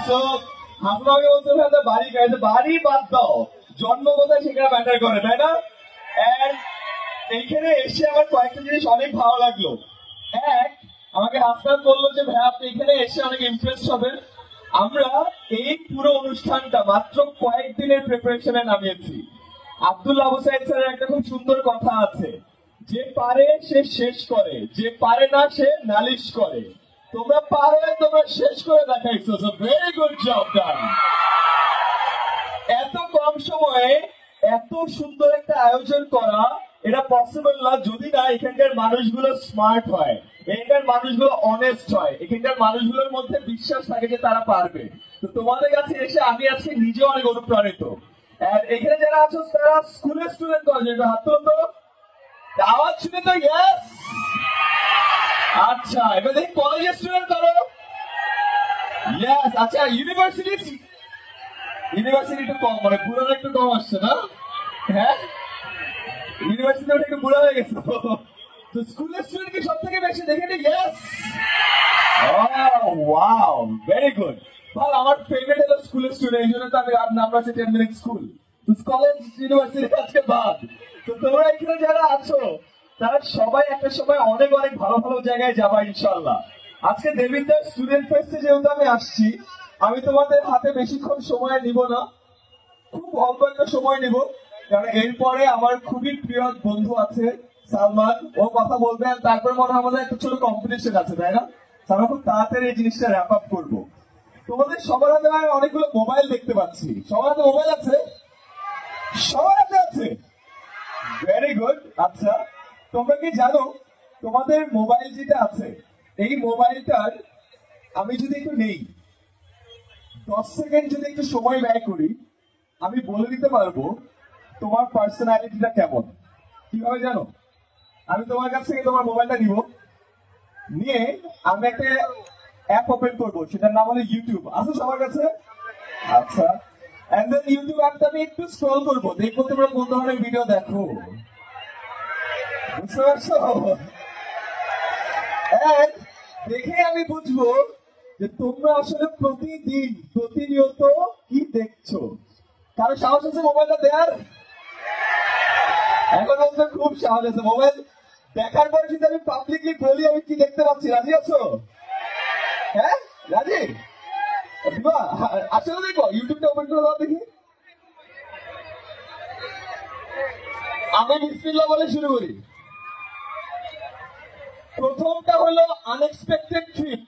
So আপনাকে বলতে হবে বাড়ি গাইছে, বাড়ি বাদ দাও, জন্ম কোথায় সেখানে ম্যাটার করে, তাই না? এন্ড এইখানে এসে আমার কয়েকটা জিনিস অনেক ভালো লাগলো। এক, আমাকে হাসনাত বললো যে ভাই আপনি এখানে এসে অনেক ইমপ্রেস হবেন। আমরা এই পুরো অনুষ্ঠানটা মাত্র কয়েকদিনের প্রিপারেশনে নামিয়েছি। আব্দুল্লাহ আবু সাইদ স্যারের একটা খুব সুন্দর কথা আছে, যে পারে সে শেষ করে, যে পারে না সে নালিশ করে। তোমরা পারলে তোমরা শেষ করে দেখাইছো, ভেরি গুড জব ডান। এত কম সময়ে এত সুন্দর একটা আয়োজন করা এটা পসিবল না যদি না এখানকার মানুষগুলো স্মার্ট হয়, এখানকার মানুষগুলো অনেস্ট হয়, এখানকার মানুষগুলোর মধ্যে বিশ্বাস থাকে যে তারা পারবে। তো তোমাদের কাছে এসে আমি আজকে নিজে অনেক অনুপ্রাণিত। এখানে যারা আছো তারা স্কুলের স্টুডেন্ট, কলেজের হাত তো আওয়াজ শুনে তো ইয়েস। আচ্ছা এবার দেখি কলেজের স্টুডেন্ট করো ইয়েস। আচ্ছা ইউনিভার্সিটি, ইউনিভার্সিটি একটু কম, মানে পুরো একটু কম আসছে না? হ্যাঁ ইউনিভার্সিটি একটু বুড়া হয়ে গেছে। তো স্কুলের স্টুডেন্ট কি সব থেকে বেশি দেখে নি? ইয়েস। Wow very good. ভালো, আমার ফেভারিট হলো স্কুলের স্টুডেন্ট, এই জন্য তো আমি নাম রাখছি 10 মিনিট স্কুল। কলেজ ইউনিভার্সিটি আজকে বাদ। তো তোমরা এখানে যারা আছো তারা সবাই একটা সময় অনেক অনেক ভালো ভালো জায়গায় যাবা ইনশাল্লাহ। আজকে দেবিদ্যার স্টুডেন্ট ফেস্টে যেহেতু আমি আসছি, আমি তোমাদের হাতে বেশিক্ষণ সময় নিব না, খুব অল্প একটা সময় নিব, কারণ এরপরে আমার খুবই প্রিয় বন্ধু আছে সালমান, ও কথা বলবে, তারপরে মনে হয় আমাদের একটা ছোট কম্পিটিশন আছে, তাই না? আমরা খুব তাড়াতাড়ি এই জিনিসটা র্যাপ আপ করবো। তোমাদের সবার হাতে আমি অনেকগুলো মোবাইল দেখতে পাচ্ছি, সবার হাতে মোবাইল আছে? সবার হাতে আছে, ভেরি গুড। আচ্ছা তোমরা কি জানো তোমাদের মোবাইল যেটা আছে, এই মোবাইলটার আমি যদি একটু নেই 10 সেকেন্ড যদি একটু সময় ব্যয় করি, আমি বলে দিতে পারবো তোমার পার্সোনালিটিটা কেমন। কিভাবে জানো? আমি তোমার কাছ থেকে তোমার মোবাইলটা নিব, নিয়ে আমি একটা অ্যাপ ওপেন করবো, সেটার নাম হলো ইউটিউব। আছে সবার কাছে? আচ্ছা, এন্ড দেন ইউটিউব অ্যাপটা আমি একটু স্ক্রল করবো, দেখবো তোমরা কোন ধরনের ভিডিও দেখো, বুঝতে পারছো? দেখে আমি বুঝবো যে তোমরা আসলে প্রতিদিন প্রতিনিয়ত কি দেখছো। কারো সাহস আছে মোবাইলটা দেয়ার? এখন আমাদের খুব সাহস আছে। মোবাইল দেখার পরে যদি আমি পাবলিকলি বলি আমি কি দেখতে পাচ্ছি, রাজি আছো? হ্যাঁ রাজি? আসলে দেখবো ইউটিউবটা ওপেন করে দাও দেখি। আমি বিসমিল্লাহ বলে শুরু করি। প্রথমটা হলো আনএক্সপেক্টেড ট্রিপ।